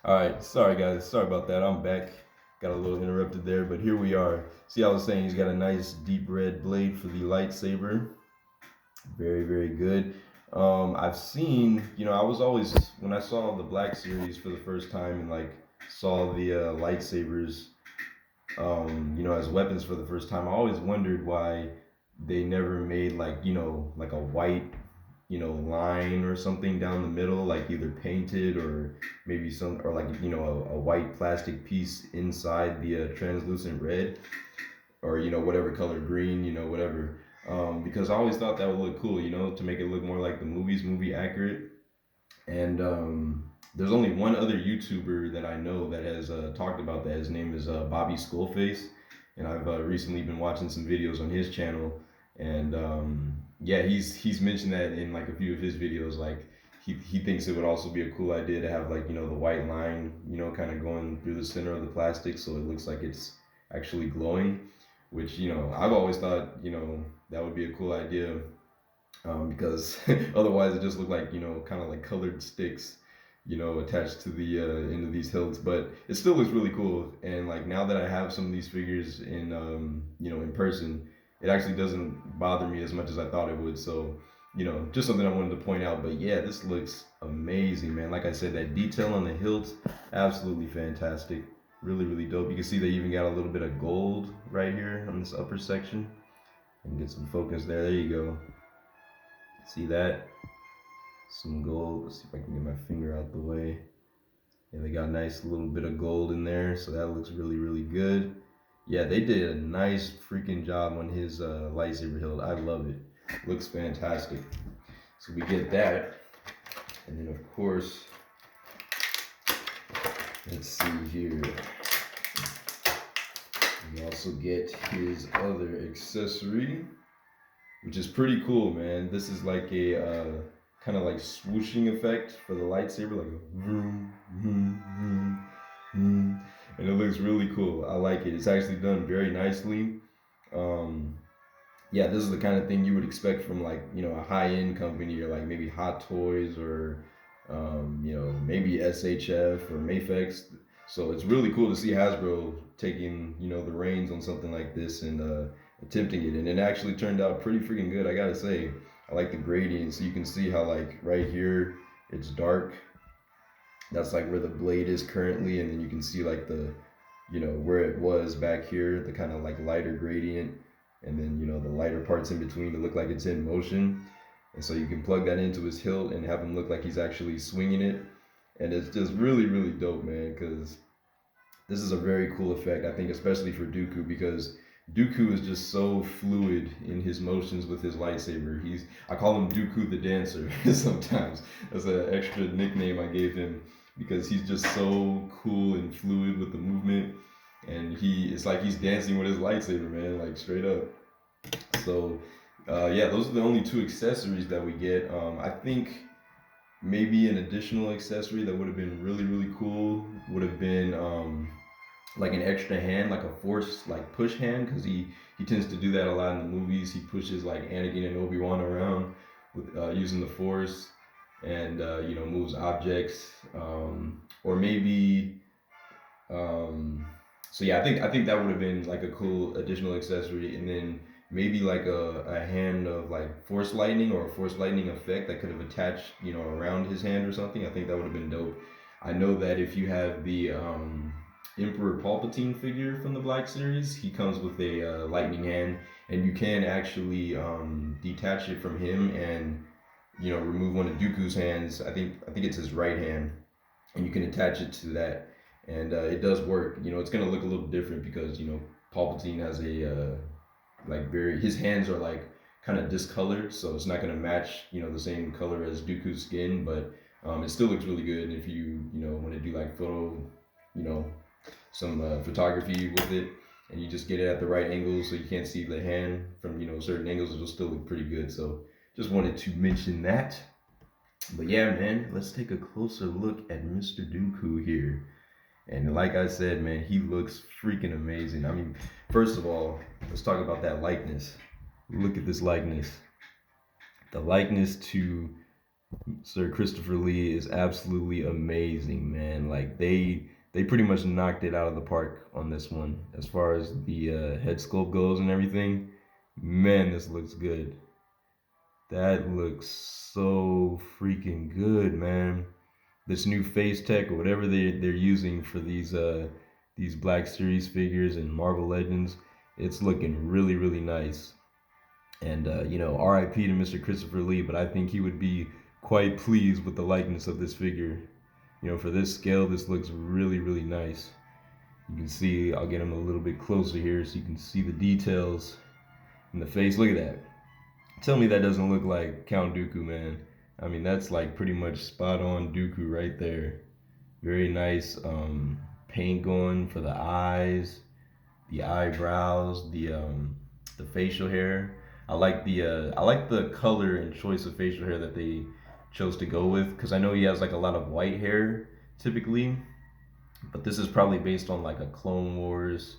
All right, sorry guys, sorry about that. I'm back. Got a little interrupted there, but here we are. See, I was saying he's got a nice deep red blade for the lightsaber. Very, very good. I've seen, I was always when I saw the Black Series for the first time and like saw the lightsabers, as weapons for the first time. I always wondered why they never made like like a white line or something down the middle, like either painted or maybe some, or like, a white plastic piece inside the translucent red, or, whatever color, green, whatever. Because I always thought that would look cool, to make it look more like the movies, movie accurate. And there's only one other YouTuber that I know that has talked about that. His name is Bobby Skullface, and I've recently been watching some videos on his channel. And yeah, he's mentioned that in like a few of his videos. Like he thinks it would also be a cool idea to have like the white line kind of going through the center of the plastic, so it looks like it's actually glowing. Which I've always thought that would be a cool idea, because otherwise it just looked like kind of like colored sticks attached to the end of these hilts. But it still looks really cool, and like now that I have some of these figures in in person, it actually doesn't bother me as much as I thought it would. So just something I wanted to point out. But yeah, this looks amazing, man. Like I said, that detail on the hilt, absolutely fantastic. Really, really dope. You can see they even got a little bit of gold right here on this upper section. And get some focus there. There you go. See that? Some gold. Let's see if I can get my finger out the way. Yeah, they got a nice little bit of gold in there, so that looks really, really good. Yeah, they did a nice freaking job on his lightsaber hilt. I love it. Looks fantastic. So we get that. And then, of course, let's see here. We also get his other accessory, which is pretty cool, man. This is like a kind of like swooshing effect for the lightsaber, like a vroom, vroom, vroom, vroom. And it looks really cool. I like it. It's actually done very nicely. Um, yeah, this is the kind of thing you would expect from like a high-end company, or like maybe Hot Toys, or maybe SHF or Mafex. So it's really cool to see Hasbro taking the reins on something like this and attempting it, and it actually turned out pretty freaking good. I gotta say, I like the gradient, so you can see how like right here it's dark. That's like where the blade is currently, and then you can see like the where it was back here, the kind of like lighter gradient, and then the lighter parts in between to look like it's in motion. And so you can plug that into his hilt and have him look like he's actually swinging it, and it's just really, really dope, man. Because this is a very cool effect, I think, especially for Dooku, because Dooku is just so fluid in his motions with his lightsaber. I call him Dooku the Dancer sometimes. That's an extra nickname I gave him, because he's just so cool and fluid with the movement, and it's like he's dancing with his lightsaber, man, like straight up. So yeah, those are the only two accessories that we get. I think maybe an additional accessory that would have been really, really cool would have been like an extra hand, like a force, like push hand, because he tends to do that a lot in the movies. He pushes like Anakin and Obi-Wan around with using the force, and moves objects, or maybe so yeah, I think that would have been like a cool additional accessory. And then maybe like a hand of like force lightning, or a force lightning effect that could have attached around his hand or something. I think that would have been dope. I know that if you have the Emperor Palpatine figure from the Black Series, he comes with a lightning hand, and you can actually detach it from him and remove one of Dooku's hands. I think it's his right hand, and you can attach it to that, and it does work. It's gonna look a little different because Palpatine has a like very his hands are like kind of discolored, so it's not gonna match the same color as Dooku's skin, but it still looks really good. And if you want to do like photo, you know, some photography with it, and you just get it at the right angle so you can't see the hand from certain angles, it'll still look pretty good. So just wanted to mention that. But yeah, man, let's take a closer look at Mr. Dooku here. And like I said, man, he looks freaking amazing. I mean, first of all, let's talk about that likeness. Look at this likeness. The likeness to Sir Christopher Lee is absolutely amazing, man. Like they pretty much knocked it out of the park on this one as far as the head sculpt goes and everything. Man, this looks good. That looks so freaking good, man. This new face tech or whatever they're using for these Black Series figures and Marvel Legends, it's looking really nice. And R.I.P. to Mr. Christopher Lee, but I think he would be quite pleased with the likeness of this figure. For this scale, this looks really nice. You can see, I'll get him a little bit closer here so you can see the details in the face. Look at that. Tell me that doesn't look like Count Dooku, man. I mean, that's like pretty much spot on Dooku right there. Very nice paint going for the eyes, the eyebrows, the facial hair. I like the color and choice of facial hair that they chose to go with because I know he has like a lot of white hair typically, but this is probably based on like a Clone Wars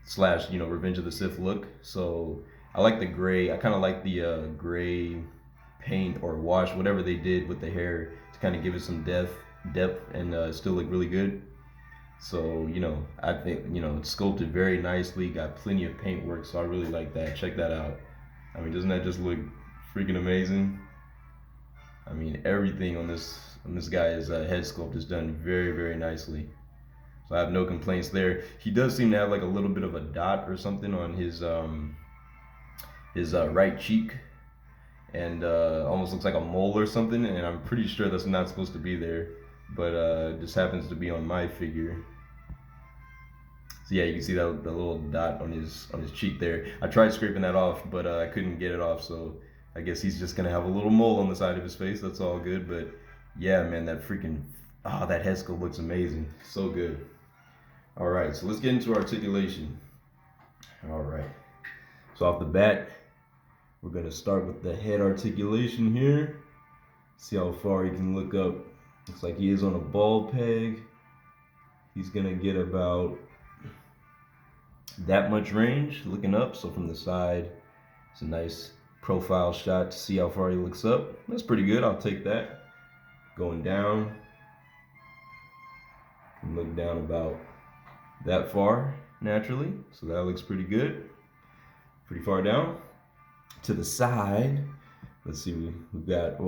slash Revenge of the Sith look. So I like the gray. I kind of like the gray paint or wash, whatever they did with the hair to kind of give it some depth, and still look really good. So I think it's sculpted very nicely. Got plenty of paint work, so I really like that. Check that out. I mean, doesn't that just look freaking amazing? I mean, everything on this guy's head sculpt is done very nicely. So I have no complaints there. He does seem to have like a little bit of a dot or something on his right cheek, and almost looks like a mole or something. And I'm pretty sure that's not supposed to be there, but just happens to be on my figure. So yeah, you can see that the little dot on his cheek there. I tried scraping that off, but I couldn't get it off. So I guess he's just gonna have a little mole on the side of his face. That's all good. But yeah, man, that freaking that head sculpt looks amazing. So good. All right, so let's get into articulation. All right. So off the bat, we're gonna start with the head articulation here. See how far he can look up. Looks like he is on a ball peg. He's gonna get about that much range looking up. So from the side, it's a nice profile shot to see how far he looks up. That's pretty good. I'll take that. Going down, can look down about that far naturally. So that looks pretty good. Pretty far down. To the side, let's see, we got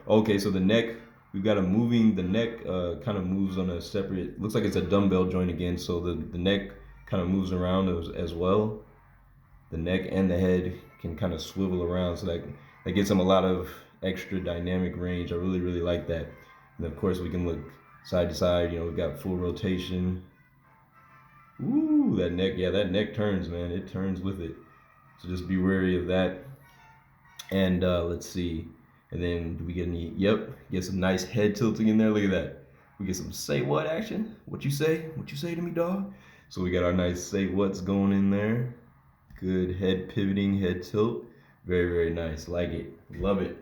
okay, so the neck, we've got the neck kind of moves on a separate, looks like it's a dumbbell joint again, so the neck kind of moves around as well. The neck and the head can kind of swivel around, so that gives them a lot of extra dynamic range. I really like that. And of course we can look side to side, we've got full rotation. Ooh, that neck turns, man. It turns with it. So just be wary of that. And let's see. And then do we get any? Yep, get some nice head tilting in there. Look at that. We get some say what action. What you say? What you say to me, dog? So we got our nice say what's going in there. Good head pivoting, head tilt. Very nice. Like it. Love it.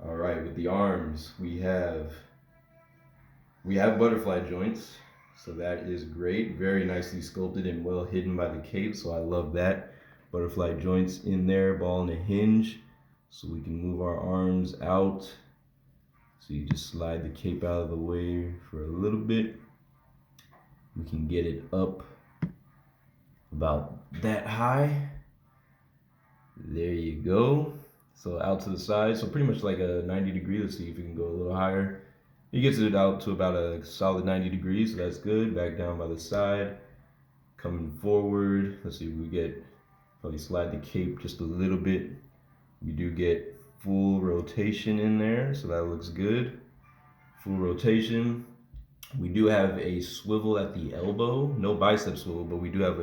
All right, with the arms, we have butterfly joints. So that is great. Very nicely sculpted and well hidden by the cape. So I love that. Butterfly joints in there, ball and a hinge. So we can move our arms out. So you just slide the cape out of the way for a little bit. We can get it up about that high. There you go. So out to the side. So pretty much like a 90 degree. Let's see if we can go a little higher. He gets it out to about a solid 90 degrees. So that's good. Back down by the side. Coming forward. Let's see if we get, probably slide the cape just a little bit. We do get full rotation in there, so that looks good. Full rotation. We do have a swivel at the elbow. No bicep swivel, but we do have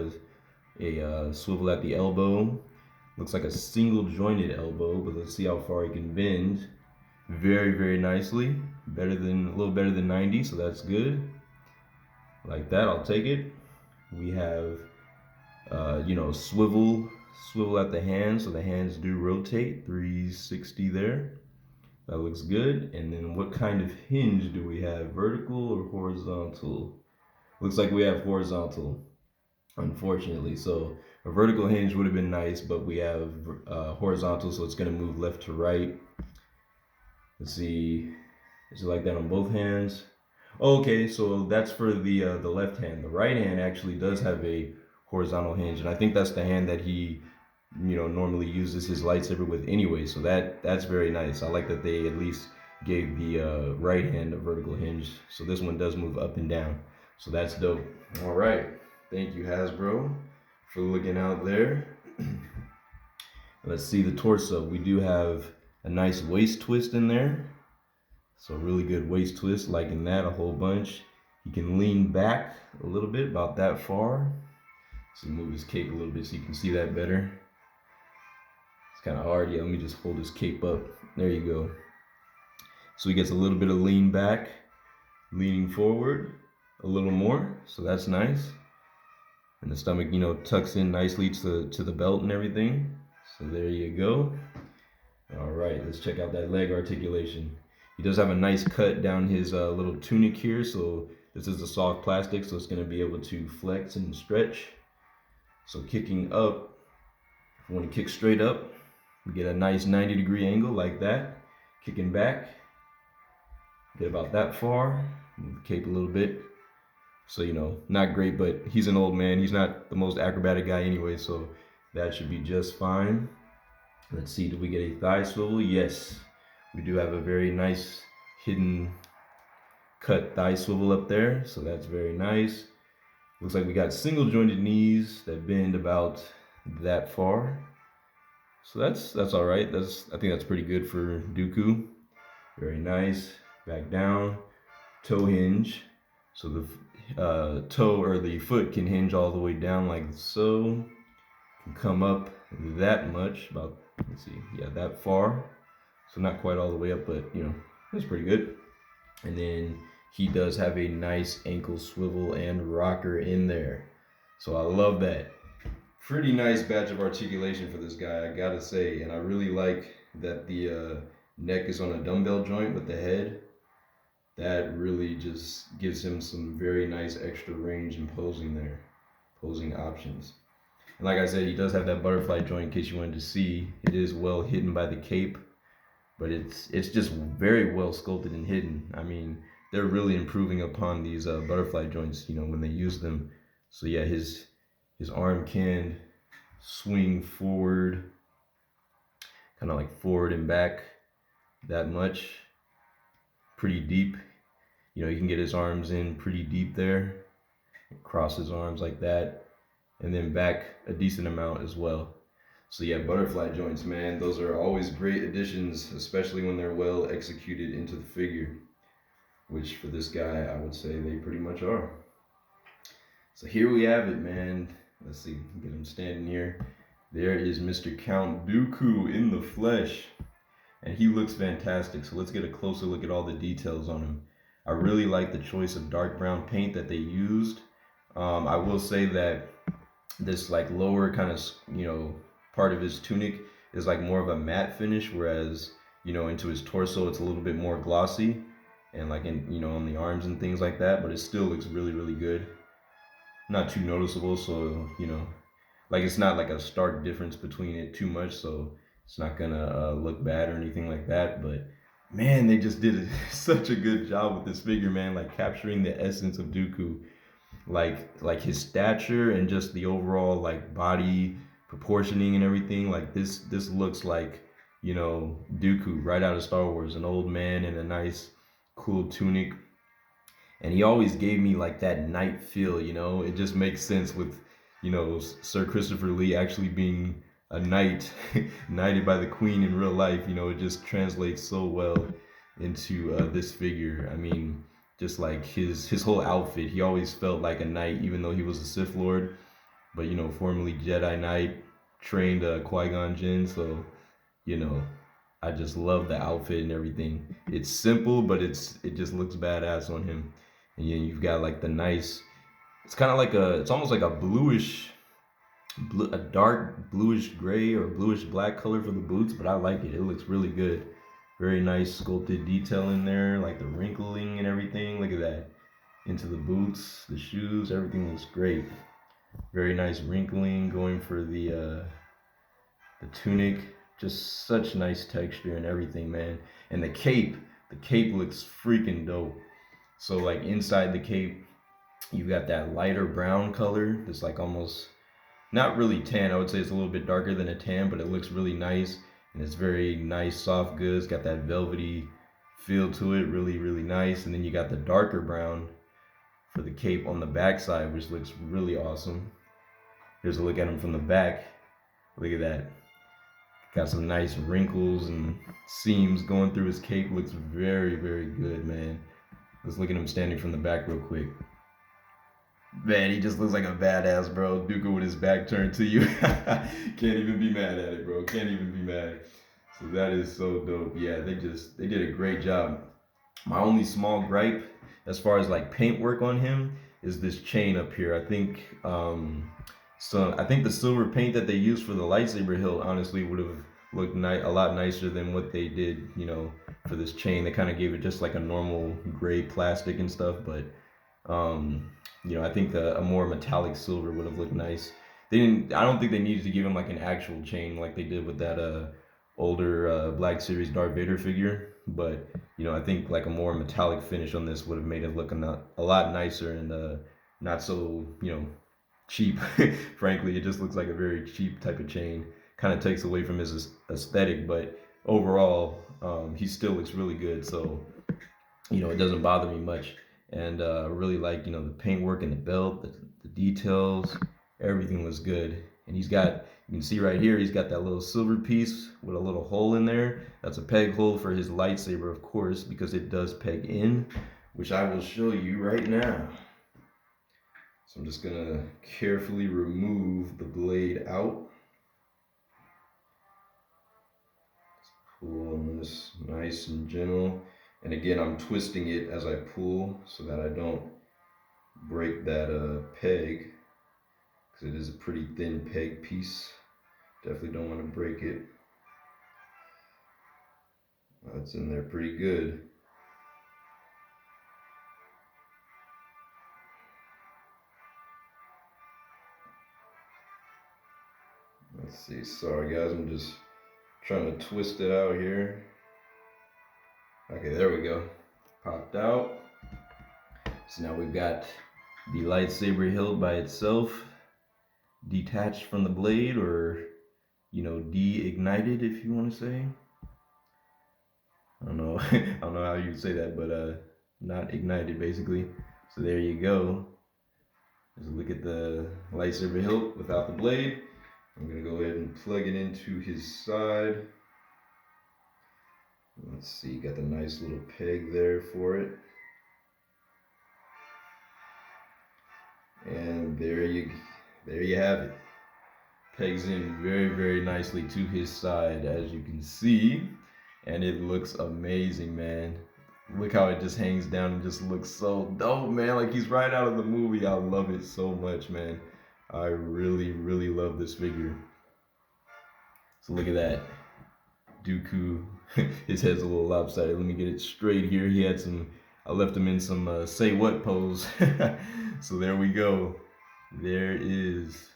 a swivel at the elbow. Looks like a single jointed elbow, but let's see how far it can bend. Very nicely. A little better than 90, so that's good. Like that, I'll take it. We have swivel at the hands, so the hands do rotate 360 there. That looks good. And then what kind of hinge do we have? Vertical or horizontal? Looks like we have horizontal, unfortunately. So a vertical hinge would have been nice, but we have horizontal, so it's going to move left to right. Let's see. Is it like that on both hands? Okay, so that's for the left hand. The right hand actually does have a horizontal hinge, and I think that's the hand that he, normally uses his lightsaber with anyway. So that's very nice. I like that they at least gave the right hand a vertical hinge. So this one does move up and down. So that's dope. All right, thank you Hasbro for looking out there. Let's see the torso. We do have a nice waist twist in there. So really good waist twist, liking that a whole bunch. He can lean back a little bit, about that far. So move his cape a little bit so you can see that better. It's kind of hard. Yeah, let me just hold his cape up. There you go. So he gets a little bit of lean back, leaning forward a little more. So that's nice. And the stomach, tucks in nicely to the belt and everything. So there you go. All right, let's check out that leg articulation. He does have a nice cut down his little tunic here, so this is a soft plastic, so it's going to be able to flex and stretch. So kicking up, if you want to kick straight up, you get a nice 90-degree angle like that. Kicking back, get about that far, move the cape a little bit. So, not great, but he's an old man. He's not the most acrobatic guy anyway, so that should be just fine. Let's see, did we get a thigh swivel? Yes, we do have a very nice hidden cut thigh swivel up there, so that's very nice. Looks like we got single jointed knees that bend about that far. So that's all right. I think that's pretty good for Dooku. Very nice. Back down, toe hinge. So the toe or the foot can hinge all the way down like so. Can come up that much, about, let's see, yeah, that far. So not quite all the way up, but that's pretty good. And then he does have a nice ankle swivel and rocker in there. So I love that. Pretty nice badge of articulation for this guy, I gotta say. And I really like that the neck is on a dumbbell joint with the head. That really just gives him some very nice extra range in posing there, posing options. And like I said, he does have that butterfly joint in case you wanted to see. It is well hidden by the cape, but it's just very well sculpted and hidden. I mean, they're really improving upon these butterfly joints, when they use them. So yeah, his arm can swing forward, kind of like forward and back that much, pretty deep. You can get his arms in pretty deep there, cross his arms like that, and then back a decent amount as well. So yeah, butterfly joints, man, those are always great additions, especially when they're well executed into the figure, which for this guy, I would say they pretty much are. So here we have it, man. Let's see, get him standing here. There is Mr. Count Dooku in the flesh, and he looks fantastic. So let's get a closer look at all the details on him. I really like the choice of dark brown paint that they used. I will say that this like lower kind of part of his tunic is like more of a matte finish, whereas into his torso it's a little bit more glossy, and like in on the arms and things like that, but it still looks really, really good. Not too noticeable, so like it's not like a stark difference between it too much, so it's not gonna look bad or anything like that. But man, they just did such a good job with this figure, man, like capturing the essence of Dooku, like his stature and just the overall like body proportioning and everything. Like this looks like Dooku right out of Star Wars, an old man in a nice cool tunic. And he always gave me like that knight feel. It just makes sense with Sir Christopher Lee actually being a knight knighted by the queen in real life. It just translates so well into this figure. I mean, just like his whole outfit, he always felt like a knight, even though he was a Sith Lord, but formerly Jedi Knight, trained Qui-Gon Jinn. So I just love the outfit and everything. It's simple, but it just looks badass on him. And you've got like the nice, it's kind of like it's almost like a a dark bluish gray or bluish black color for the boots, but I like it. It looks really good. Very nice sculpted detail in there, like the wrinkling and everything. Look at that. Into the boots, the shoes, everything looks great. Very nice wrinkling going for the tunic. just such nice texture and everything, man. And the cape looks freaking dope. So like inside the cape, you got that lighter brown color that's like almost not really tan. I would say it's a little bit darker than a tan, but it looks really nice and it's very nice, soft goods. Got that velvety feel to it, really, really nice. And then you got the darker brown for the cape on the back side, which looks really awesome. Here's a look at him from the back. Look at that. Got some nice wrinkles and seams going through his cape. Looks very, very good, man. Let's look at him standing from the back real quick. Man, he just looks like a badass, bro. Dooku with his back turned to you. Can't even be mad at it, bro. Can't even be mad. So that is so dope. Yeah, they did a great job. My only small gripe as far as like paint work on him is this chain up here. I think the silver paint that they used for the lightsaber hilt honestly would have looked a lot nicer than what they did, for this chain. They kind of gave it just like a normal gray plastic and stuff, but I think a more metallic silver would have looked nice. I don't think they needed to give him like an actual chain like they did with that older Black Series Darth Vader figure, but I think like a more metallic finish on this would have made it look a lot nicer and not so cheap. Frankly, it just looks like a very cheap type of chain. Kind of takes away from his aesthetic, but overall, he still looks really good. So it doesn't bother me much. And I really like the paintwork and the belt, the details, everything was good. And you can see right here, he's got that little silver piece with a little hole in there. That's a peg hole for his lightsaber, of course, because it does peg in, which I will show you right now. So I'm just gonna carefully remove the blade out. Just pull on this nice and gentle. And again, I'm twisting it as I pull so that I don't break that peg, because it is a pretty thin peg piece. Definitely don't want to break it. That's in there pretty good. Let's see, sorry guys, I'm just trying to twist it out here. Okay, there we go. Popped out. So now we've got the lightsaber hilt by itself, detached from the blade, or de-ignited, if you want to say. I don't know. I don't know how you would say that, but not ignited, basically. So there you go. Just look at the lightsaber hilt without the blade. I'm gonna go ahead and plug it into his side. Let's see, got the nice little peg there for it. And there you have it. Pegs in very, very nicely to his side, as you can see. And it looks amazing, man. Look how it just hangs down and just looks so dope, man. Like he's right out of the movie. I love it so much, man. I really, really love this figure. So look at that. Dooku, his head's a little lopsided. Let me get it straight here. I left him in some say what pose. So there we go. There is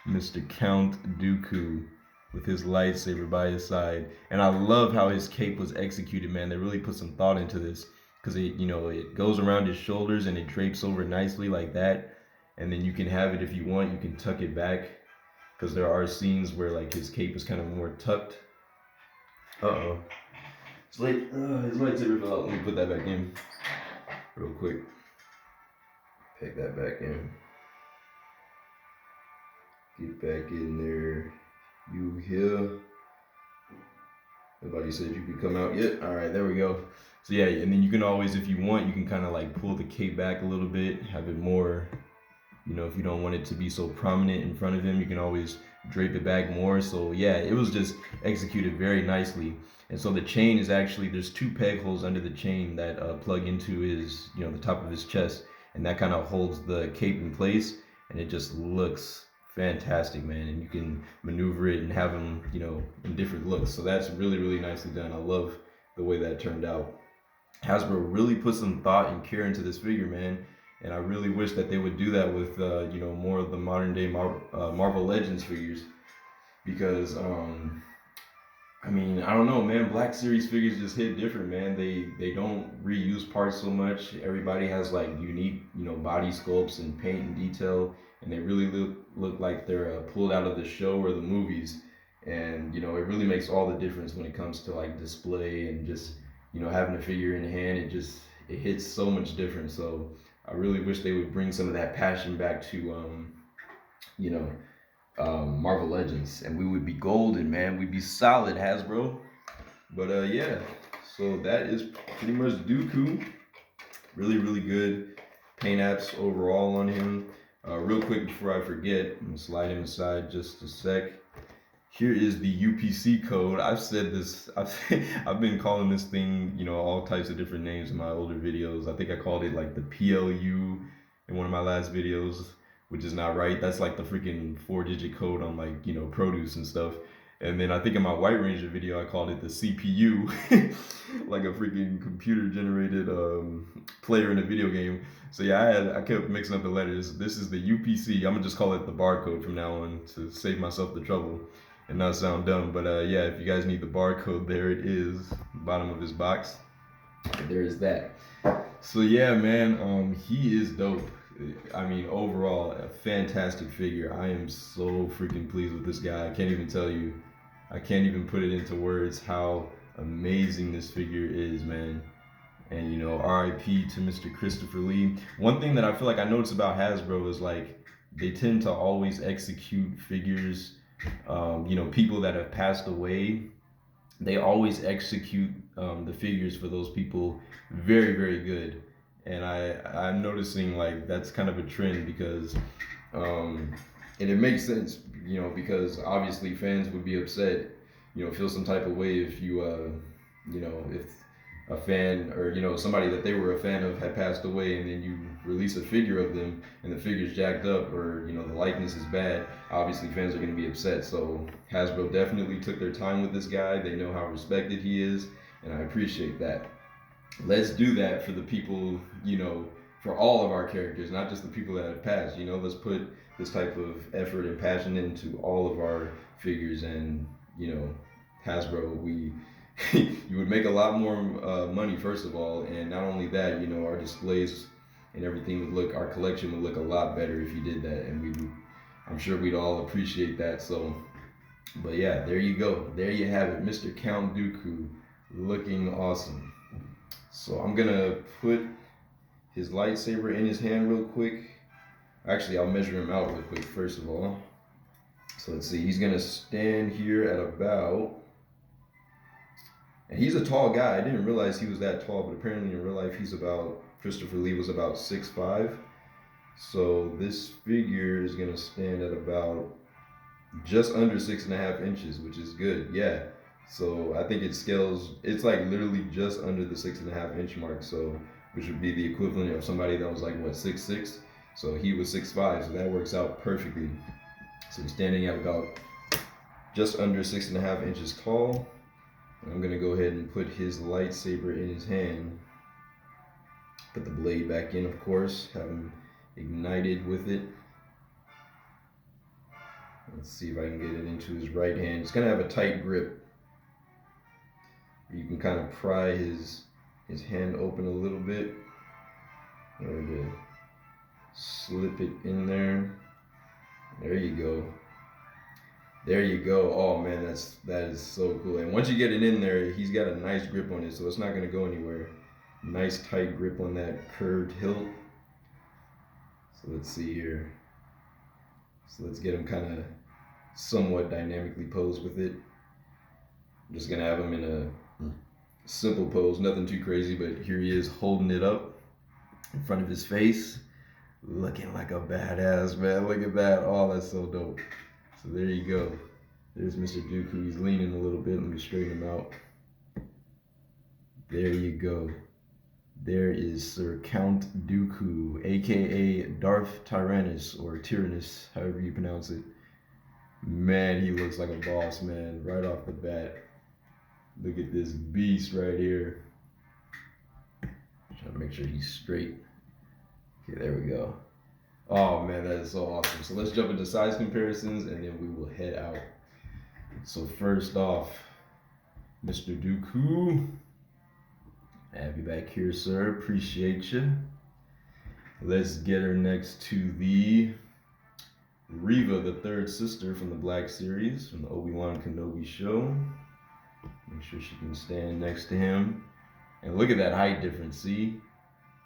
Mr. Count Dooku with his lightsaber by his side. And I love how his cape was executed, man. They really put some thought into this, because it goes around his shoulders and it drapes over nicely like that. And then you can have it, if you want, you can tuck it back, because there are scenes where like his cape is kind of more tucked. Uh-oh. His lightsaber fell out. Let me put that back in real quick. Peg that back in. Get back in there. You here? Nobody said you could come out yet. All right, there we go. So yeah, and then you can always, if you want, you can kind of like pull the cape back a little bit, have it more, if you don't want it to be so prominent in front of him, you can always drape it back more. So yeah, it was just executed very nicely. And so the chain is actually, there's two peg holes under the chain that plug into his, the top of his chest, and that kind of holds the cape in place, and it just looks fantastic, man. And you can maneuver it and have them, in different looks. So that's really, really nicely done. I love the way that turned out. Hasbro really put some thought and care into this figure, man. And I really wish that they would do that with, more of the modern day Marvel Legends figures, because I mean, I don't know, man. Black Series figures just hit different, man. They don't reuse parts so much. Everybody has like unique, body sculpts and paint and detail, and they really look like they're pulled out of the show or the movies. And it really makes all the difference when it comes to like display and just having a figure in hand. It hits so much different. So I really wish they would bring some of that passion back to you know Marvel Legends, and we would be golden, man. We'd be solid, Hasbro. But yeah, so that is pretty much Dooku. Really, really good paint apps overall on him. Real quick before I forget, I'm gonna slide him aside just a sec. Here is the UPC code. I've said this. I've been calling this thing, all types of different names in my older videos. I think I called it like the PLU in one of my last videos, which is not right. That's like the freaking 4-digit code on like produce and stuff. And then I think in my White Ranger video I called it the CPU, like a freaking computer generated player in a video game. So yeah, I kept mixing up the letters. This is the UPC. I'm gonna just call it the barcode from now on to save myself the trouble and not sound dumb. But yeah, if you guys need the barcode, there it is, bottom of his box. And there is that. So yeah, man, he is dope. I mean, overall, a fantastic figure. I am so freaking pleased with this guy. I can't even tell you. I can't even put it into words how amazing this figure is, man. And R.I.P. to Mr. Christopher Lee. One thing that I feel like I notice about Hasbro is like they tend to always execute figures. People that have passed away, they always execute the figures for those people very, very good. And I'm noticing like that's kind of a trend because and it makes sense, because obviously fans would be upset, feel some type of way if if a fan or somebody that they were a fan of had passed away, and then you release a figure of them and the figure's jacked up, or the likeness is bad. Obviously fans are going to be upset. So Hasbro definitely took their time with this guy. They know how respected he is, and I appreciate that. Let's do that for the people, for all of our characters, not just the people that have passed. Let's put this type of effort and passion into all of our figures. And Hasbro, you would make a lot more money, first of all, and not only that, our displays and everything our collection would look a lot better if you did that, and I'm sure we'd all appreciate that. So, but yeah, there you go. There you have it, Mr. Count Dooku, looking awesome. So I'm gonna put his lightsaber in his hand real quick. Actually, I'll measure him out real quick first of all. So let's see, he's gonna stand here at about, and he's a tall guy. I didn't realize he was that tall, but apparently in real life Christopher Lee was about 6'5". So this figure is gonna stand at about just under 6.5 inches, which is good. Yeah. So I think it scales, it's like literally just under the 6.5 inch mark. So, which would be the equivalent of somebody that was like, what, 6'6"? So he was 6'5", so that works out perfectly. So he's standing at about just under 6.5 inches tall. And I'm gonna go ahead and put his lightsaber in his hand. Put the blade back in, of course, have him ignited with it. Let's see if I can get it into his right hand. It's gonna have a tight grip. You can kind of pry his hand open a little bit in order to slip it in there. There you go. There you go. Oh man, that is so cool. And once you get it in there, he's got a nice grip on it, so it's not gonna go anywhere. Nice tight grip on that curved hilt. So let's see here. So let's get him kind of somewhat dynamically posed with it. I'm just gonna have him in a simple pose, nothing too crazy, but here he is holding it up in front of his face, looking like a badass, man. Look at that. Oh, that's so dope. So there you go. There's Mr. Dooku. He's leaning a little bit. Let me straighten him out. There you go. There is Sir Count Dooku, aka Darth Tyrannus, or Tyrannus, however you pronounce it. Man, he looks like a boss, man, right off the bat. Look at this beast right here. Trying to make sure he's straight. Okay, there we go. Oh man, that is so awesome. So let's jump into size comparisons and then we will head out. So first off, Mr. Dooku. Have you back here, sir. Appreciate you. Let's get her next to the Reva, the third sister from the Black series, from the Obi-Wan Kenobi show. Make sure she can stand next to him. And look at that height difference, see?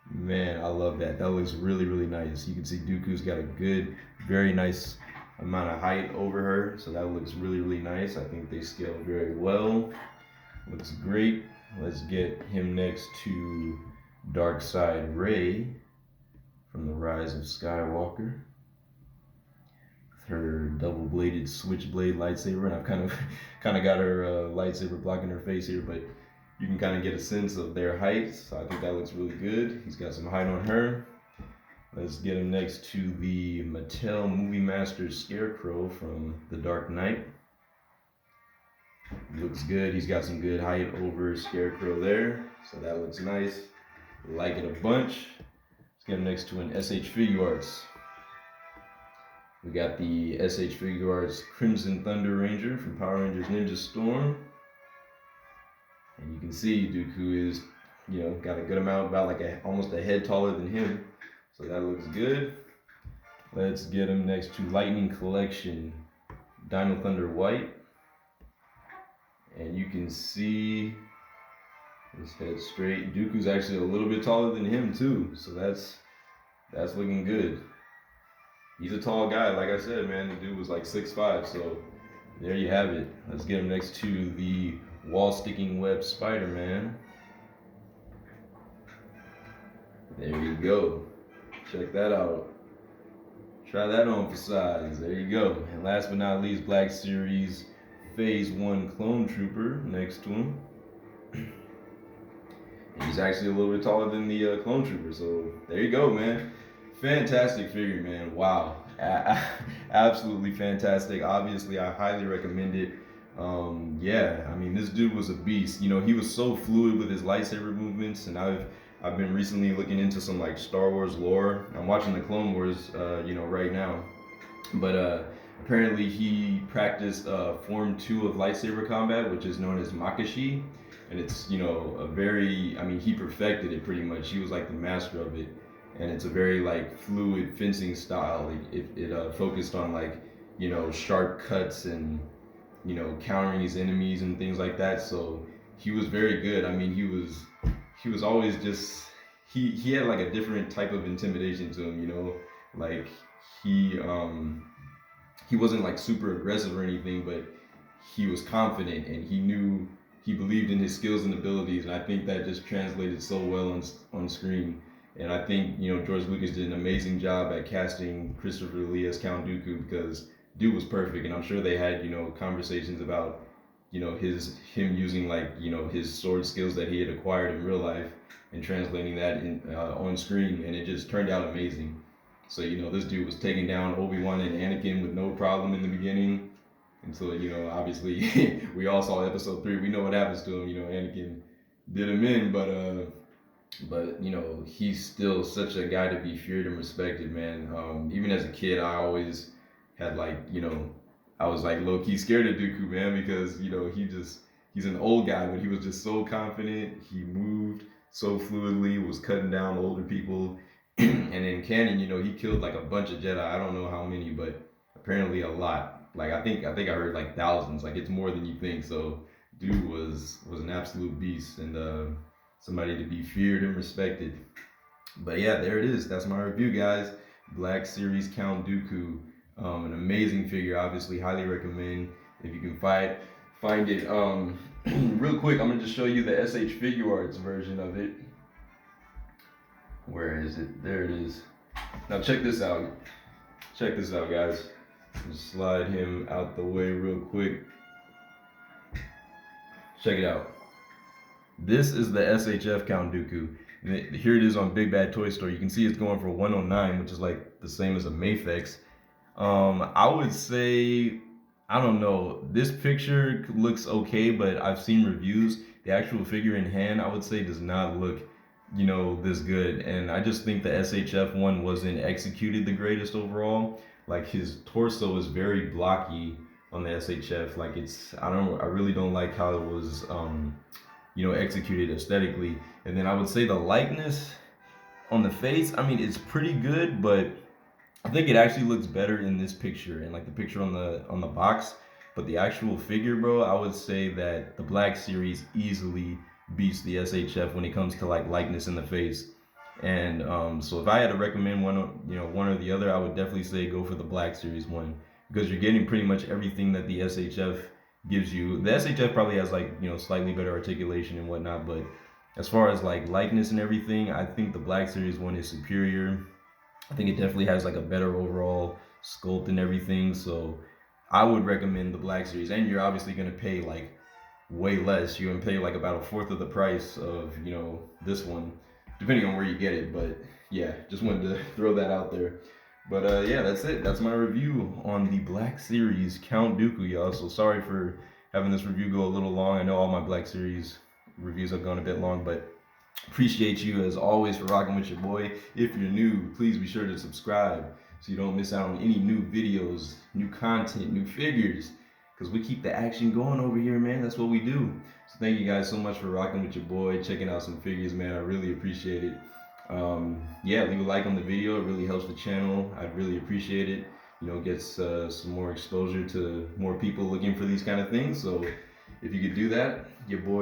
Man, I love that. That looks really, really nice. You can see Dooku's got a good, very nice amount of height over her. So that looks really, really nice. I think they scale very well. Looks great. Let's get him next to Darkside Rey from The Rise of Skywalker. Her double-bladed switchblade lightsaber, and I've kind of got her lightsaber blocking her face here, but you can kind of get a sense of their height, so I think that looks really good. He's got some height on her. Let's get him next to the Mattel Movie Masters Scarecrow from The Dark Knight. Looks good. He's got some good height over Scarecrow there, so that looks nice. Like it a bunch. Let's get him next to an SH Figuarts. We got the SH Figuarts Crimson Thunder Ranger from Power Rangers Ninja Storm. And you can see Dooku is, got a good amount, about like almost a head taller than him. So that looks good. Let's get him next to Lightning Collection Dino Thunder White. And you can see his head straight. Dooku's actually a little bit taller than him too. So that's looking good. He's a tall guy, like I said, man. The dude was like 6'5", so there you have it. Let's get him next to the wall-sticking web Spider-Man. There you go. Check that out. Try that on for size. There you go. And last but not least, Black Series Phase 1 Clone Trooper next to him. And he's actually a little bit taller than the Clone Trooper, so there you go, man. Fantastic figure, man. Wow. Absolutely fantastic. Obviously, I highly recommend it. Yeah, I mean, this dude was a beast. He was so fluid with his lightsaber movements, and I've been recently looking into some like Star Wars lore. I'm watching the Clone Wars, right now. But apparently he practiced Form 2 of lightsaber combat, which is known as Makashi. And it's, he perfected it pretty much. He was like the master of it. And it's a very like fluid fencing style. It focused on like, sharp cuts and, countering his enemies and things like that. So he was very good. I mean, he was always just, he had like a different type of intimidation to him, like he wasn't like super aggressive or anything, but he was confident and he believed in his skills and abilities. And I think that just translated so well on screen. And I think, George Lucas did an amazing job at casting Christopher Lee as Count Dooku, because dude was perfect. And I'm sure they had, conversations about, him using like, his sword skills that he had acquired in real life and translating that on screen. And it just turned out amazing. So, this dude was taking down Obi-Wan and Anakin with no problem in the beginning. Until, obviously we all saw episode 3. We know what happens to him. Anakin did him in, but he's still such a guy to be feared and respected, man. Even as a kid, I always had like, I was like low-key scared of Dooku, man, because, he's an old guy, but he was just so confident. He moved so fluidly, was cutting down older people. And in canon, he killed like a bunch of Jedi. I don't know how many, but apparently a lot. Like, I think I heard like thousands. Like, it's more than you think. So dude was an absolute beast, and somebody to be feared and respected. But yeah, there it is. That's my review, guys. Black Series Count Dooku. An amazing figure. Obviously, highly recommend if you can find it. Real quick, I'm gonna just show you the SH Figuarts version of it. Where is it? There it is. Now check this out. Check this out, guys. Just slide him out the way real quick. Check it out. This is the SHF Count Dooku. Here it is on Big Bad Toy Store. You can see it's going for $109, which is like the same as a Mafex. I would say, I don't know, this picture looks okay, but I've seen reviews. The actual figure in hand, I would say, does not look, this good. And I just think the SHF one wasn't executed the greatest overall. Like, his torso is very blocky on the SHF. Like I really don't like how it was executed aesthetically. And then I would say the likeness on the face, I mean, it's pretty good, but I think it actually looks better in this picture and like the picture on the box. But the actual figure, bro, I would say that the Black Series easily beats the SHF when it comes to like likeness in the face. And so if I had to recommend one or the other, I would definitely say go for the Black Series one because you're getting pretty much everything that the SHF gives you. The SHF probably has like slightly better articulation and whatnot, but as far as like likeness and everything, I think the Black Series one is superior. I think it definitely has like a better overall sculpt and everything. So I would recommend the Black Series, and you're obviously gonna pay like way less. You're gonna pay like about a fourth of the price of this one, depending on where you get it. But yeah, just wanted to throw that out there. But yeah, that's it. That's my review on the Black Series Count Dooku, y'all. So sorry for having this review go a little long. I know all my Black Series reviews have gone a bit long, but appreciate you as always for rocking with your boy. If you're new, please be sure to subscribe so you don't miss out on any new videos, new content, new figures, because we keep the action going over here, man. That's what we do. So thank you guys so much for rocking with your boy, checking out some figures, man. I really appreciate it. Yeah, leave a like on the video. It really helps the channel. I'd really appreciate it. Gets some more exposure to more people looking for these kind of things. So if you could do that, your boy